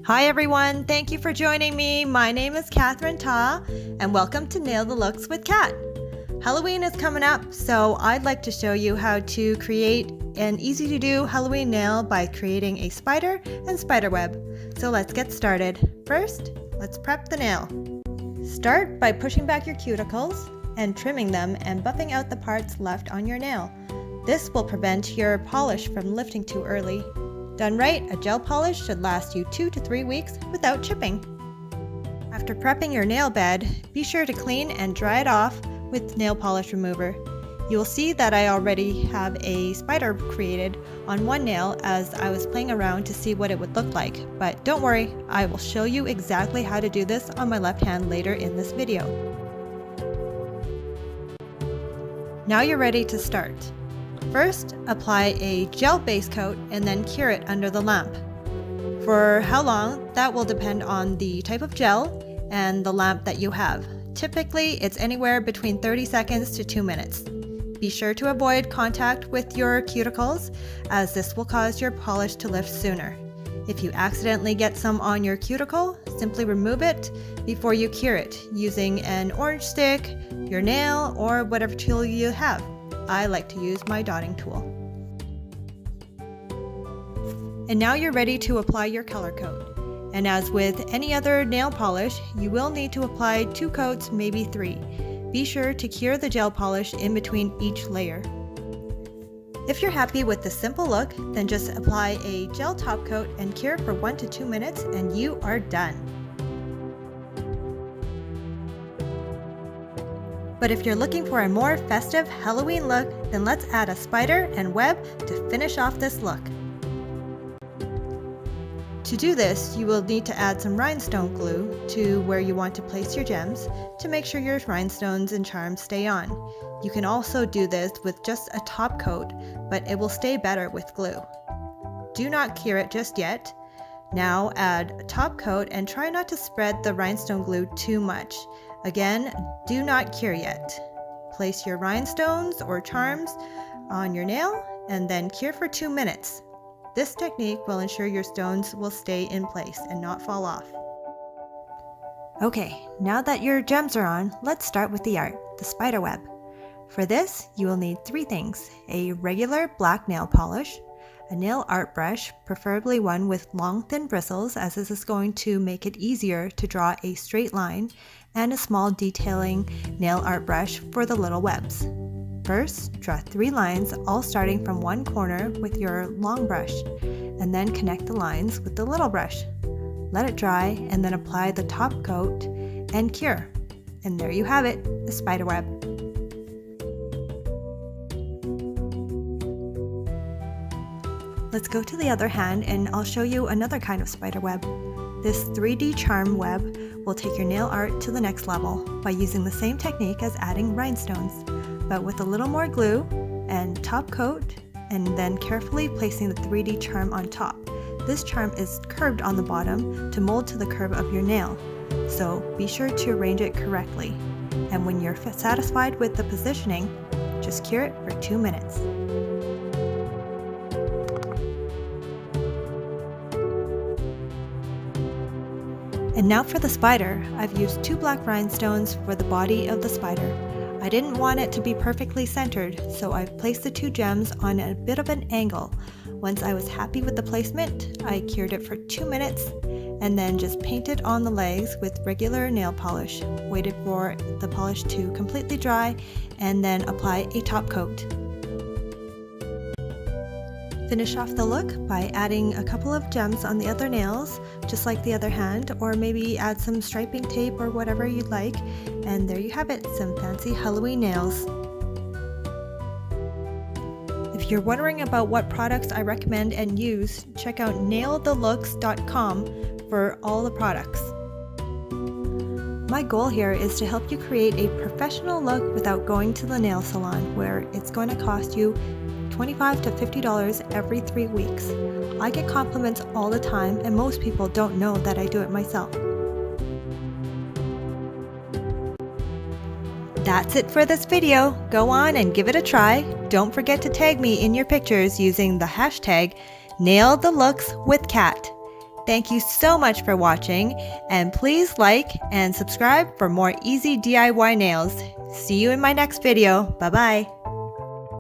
Hi everyone, thank you for joining me. My name is Catherine Ta, and welcome to Nail the Looks with Kat. Halloween is coming up, so I'd like to show you how to create an easy to do Halloween nail by creating a spider and spider web. So let's get started. First, let's prep the nail. Start by pushing back your cuticles and trimming them and buffing out the parts left on your nail. This will prevent your polish from lifting too early. Done right, a gel polish should last you 2 to 3 weeks without chipping. After prepping your nail bed, be sure to clean and dry it off with nail polish remover. You will see that I already have a spider created on one nail as I was playing around to see what it would look like. But don't worry, I will show you exactly how to do this on my left hand later in this video. Now you're ready to start. First, apply a gel base coat and then cure it under the lamp. For how long, that will depend on the type of gel and the lamp that you have. Typically, it's anywhere between 30 seconds to 2 minutes. Be sure to avoid contact with your cuticles, as this will cause your polish to lift sooner. If you accidentally get some on your cuticle, simply remove it before you cure it using an orange stick, your nail, or whatever tool you have. I like to use my dotting tool. And now you're ready to apply your color coat. And as with any other nail polish, you will need to apply 2 coats, maybe 3. Be sure to cure the gel polish in between each layer. If you're happy with the simple look, then just apply a gel top coat and cure for 1 to 2 minutes and you are done. But if you're looking for a more festive Halloween look, then let's add a spider and web to finish off this look. To do this, you will need to add some rhinestone glue to where you want to place your gems to make sure your rhinestones and charms stay on. You can also do this with just a top coat, but it will stay better with glue. Do not cure it just yet. Now add a top coat and try not to spread the rhinestone glue too much. Again, do not cure yet. Place your rhinestones or charms on your nail and then cure for 2 minutes. This technique will ensure your stones will stay in place and not fall off. Okay, now that your gems are on, let's start with the art, the spider web. For this, you will need 3 things: a regular black nail polish, a nail art brush, preferably one with long thin bristles, as this is going to make it easier to draw a straight line, and a small detailing nail art brush for the little webs. First, draw 3 lines, all starting from one corner with your long brush, and then connect the lines with the little brush. Let it dry, and then apply the top coat and cure. And there you have it, the spider web. Let's go to the other hand and I'll show you another kind of spider web. This 3D charm web will take your nail art to the next level by using the same technique as adding rhinestones, but with a little more glue and top coat, and then carefully placing the 3D charm on top. This charm is curved on the bottom to mold to the curve of your nail, so be sure to arrange it correctly. And when you're satisfied with the positioning, just cure it for 2 minutes. And now for the spider, I've used 2 black rhinestones for the body of the spider. I didn't want it to be perfectly centered, so I've placed the 2 gems on a bit of an angle. Once I was happy with the placement, I cured it for 2 minutes and then just painted on the legs with regular nail polish. Waited for the polish to completely dry and then apply a top coat. Finish off the look by adding a couple of gems on the other nails, just like the other hand, or maybe add some striping tape or whatever you'd like, and there you have it, some fancy Halloween nails. If you're wondering about what products I recommend and use, check out nailthelooks.com for all the products. My goal here is to help you create a professional look without going to the nail salon, where it's going to cost you $25 to $50 every 3 weeks. I get compliments all the time, and most people don't know that I do it myself. That's it for this video. Go on and give it a try. Don't forget to tag me in your pictures using the hashtag #NailTheLooksWithCat. Thank you so much for watching, and please like and subscribe for more easy DIY nails. See you in my next video. Bye-bye.